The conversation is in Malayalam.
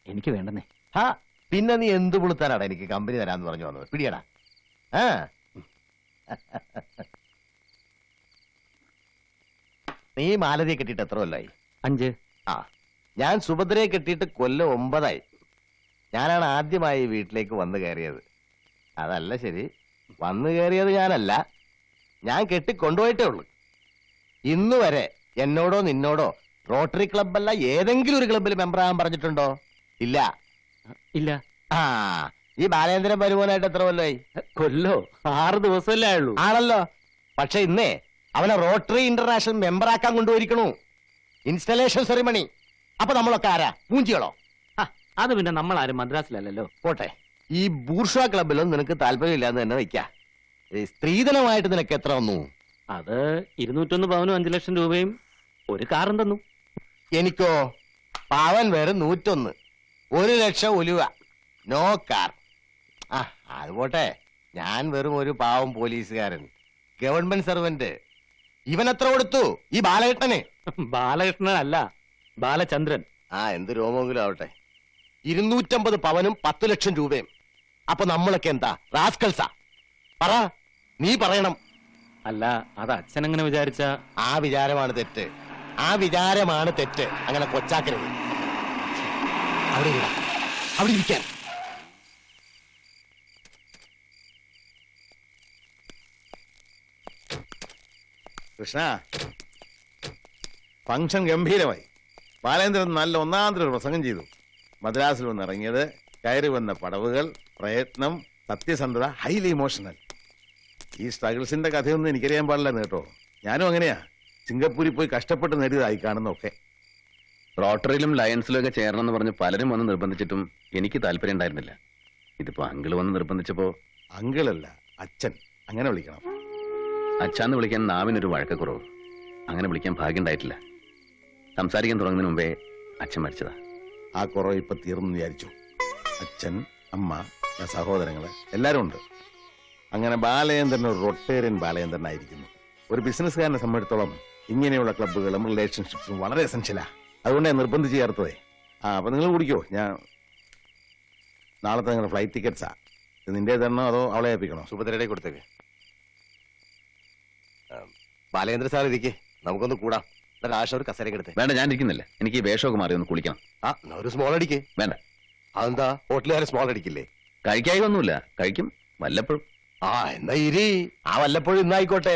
എനിക്ക് വേണ്ടെന്നേ. ഹാ, പിന്നെ നീ എന്ത് പുളുത്താനാടാ എനിക്ക് കമ്പനി തരാന്ന് പറഞ്ഞു വന്നത്? പിടിയടാ. ആ നീ മാലതിയെ കെട്ടിയിട്ട് എത്ര കൊല്ലായി? 5. ആ, ഞാൻ സുഭദ്രയെ കെട്ടിയിട്ട് കൊല്ലം 9 ഞാനാണ് ആദ്യമായി വീട്ടിലേക്ക് വന്നു കയറിയത്. അതല്ല ശരി, വന്നു കയറിയത് ഞാനല്ല, ഞാൻ കെട്ടിക്കൊണ്ടുപോയിട്ടേ ഉള്ളൂ. ഇന്നു വരെ എന്നോടോ നിന്നോടോ റോട്ടറി ക്ലബ്ബല്ല ഏതെങ്കിലും ഒരു ക്ലബ്ബിൽ മെമ്പറാകാൻ പറഞ്ഞിട്ടുണ്ടോ? ഇല്ല. ഇല്ല. ആ, ഈ ബാലേന്ദ്രൻ വരുവാനായിട്ട് എത്ര കൊല്ലമായി? കൊല്ലോ 6 ദിവസമല്ലേ ആയുള്ളൂ. ആണല്ലോ. പക്ഷെ ഇന്നേ അവനെ റോട്ടറി ഇന്റർനാഷണൽ മെമ്പറാക്കാൻ കൊണ്ടുപോയിരിക്കണു. Installation ceremony. അപ്പൊ നമ്മളൊക്കെ ആരാ? പൂഞ്ചികളോ? അത് പിന്നെ നമ്മൾ ആരും മദ്രാസിലല്ലോ. പോട്ടെ, ഈ ബൂർഷ്വാ ക്ലബിലൊന്നും നിനക്ക് താല്പര്യമില്ലാന്ന് തന്നെ വയ്ക്ക. സ്ത്രീധനമായിട്ട് നിനക്ക് എത്ര വന്നു? അത് 201 പവനും 5 ലക്ഷം രൂപയും ഒരു കാറും തന്നു. എനിക്കോ പാവൻ വേറെ 101, 1 ലക്ഷം ഉലുവ, നോ കാർ. ആ, അത് പോട്ടെ, ഞാൻ വെറും ഒരു പാവം പോലീസുകാരൻ, ഗവൺമെന്റ് സർവന്റ്. ഇവൻ എത്ര കൊടുത്തു ഈ ബാലകൃഷ്ണന്? ബാലകൃഷ്ണൻ അല്ല, ബാലചന്ദ്രൻ. ആ, എന്ത് രോമെങ്കിലും ആവട്ടെ. 250 പവനും 10 ലക്ഷം രൂപയും. അപ്പൊ നമ്മളൊക്കെ എന്താ റാസ്കൽസാ? പറ, നീ പറയണം. അല്ല, അത് അച്ഛൻ അങ്ങനെ വിചാരിച്ച. ആ വിചാരമാണ് തെറ്റ്, ആ വിചാരമാണ് തെറ്റ്. അങ്ങനെ കൊച്ചാക്കരുത്. അവിടെ ഇരിടാ, അവിടെ ഇരിക്കാൻ. കൃഷ്ണ, ഫംഗ്ഷൻ ഗംഭീരമായി. ബാലേന്ദ്രൻ നല്ല ഒന്നാന്തര ഒരു പ്രസംഗം ചെയ്തു. മദ്രാസിൽ വന്നിറങ്ങിയത്, കയറി വന്ന പടവുകൾ, പ്രയത്നം, സത്യസന്ധത, ഹൈലി ഇമോഷണൽ. ഈ സ്ട്രഗിൾസിന്റെ കഥയൊന്നും എനിക്കറിയാൻ പാടില്ലെന്ന് കേട്ടോ. ഞാനും അങ്ങനെയാ, സിംഗപ്പൂരിൽ പോയി കഷ്ടപ്പെട്ട് നേടിയതായി കാണുന്നൊക്കെ. റോട്ടറിയിലും ലയൺസിലും ഒക്കെ ചേരണമെന്ന് പറഞ്ഞ് പലരും വന്ന് നിർബന്ധിച്ചിട്ടും എനിക്ക് താല്പര്യം ഉണ്ടായിരുന്നില്ല. ഇതിപ്പോ അങ്കിള് വന്ന് നിർബന്ധിച്ചപ്പോ. അങ്കിളല്ല, അച്ഛൻ, അങ്ങനെ വിളിക്കണം. അച്ഛാന്ന് വിളിക്കാൻ നാവിനൊരു വഴക്കക്കുറവ്. അങ്ങനെ വിളിക്കാൻ ഭാഗ്യം ഉണ്ടായിട്ടില്ല. സംസാരിക്കാൻ തുടങ്ങുന്നതിന് മുമ്പേ അച്ഛൻ മരിച്ചതാ. ആ കുറവ് ഇപ്പൊ തീർന്നു വിചാരിച്ചു. അച്ഛൻ, അമ്മ, സഹോദരങ്ങള് എല്ലാരും ഉണ്ട്. അങ്ങനെ ബാലചന്ദ്രൻ ഒരു റൊട്ടേറിയൻ ബാലചന്ദ്രനായിരിക്കുന്നു. ഒരു ബിസിനസ്സുകാരനെ സംബന്ധിച്ചിടത്തോളം ഇങ്ങനെയുള്ള ക്ലബ്ബുകളും റിലേഷൻഷിപ്സും വളരെ എസെൻഷ്യലാ. അതുകൊണ്ട് ഞാൻ നിർബന്ധിച്ച് ചേർത്തതേ. ആ, അപ്പൊ നിങ്ങൾ കുടിക്കോ? ഞാൻ നാളത്തെ നിങ്ങളുടെ ഫ്ലൈറ്റ് ടിക്കറ്റ്സാ. ഇത് നിന്റെ തരണോ അതോ അവളെ ഏൽപ്പിക്കണോ? സുഭദ്രയുടെ കൊടുത്തേക്ക്. ബാലേന്ദ്ര സാർ ഇരിക്കേ, നമുക്കൊന്ന് കൂടാം. ആശ ഒരു കസേരക്ക് എടുത്തേ. വേണ്ട, ഞാൻ ഇരിക്കുന്നില്ല. എനിക്ക് ഈ വേഷമൊക്കെ മാറി ഒന്ന് കുളിക്കണം. ആ, ഒരു സ്മോൾ അടിക്കേ. വേണ്ട. അതെന്താ, ഹോട്ടലുകാരെ സ്മോൾ അടിക്കില്ലേ? കഴിക്കായി ഒന്നുമില്ല, കഴിക്കും വല്ലപ്പോഴും. ആ, എന്നാ ഇരി. ആ, വല്ലപ്പോഴും ഇന്നായിക്കോട്ടെ.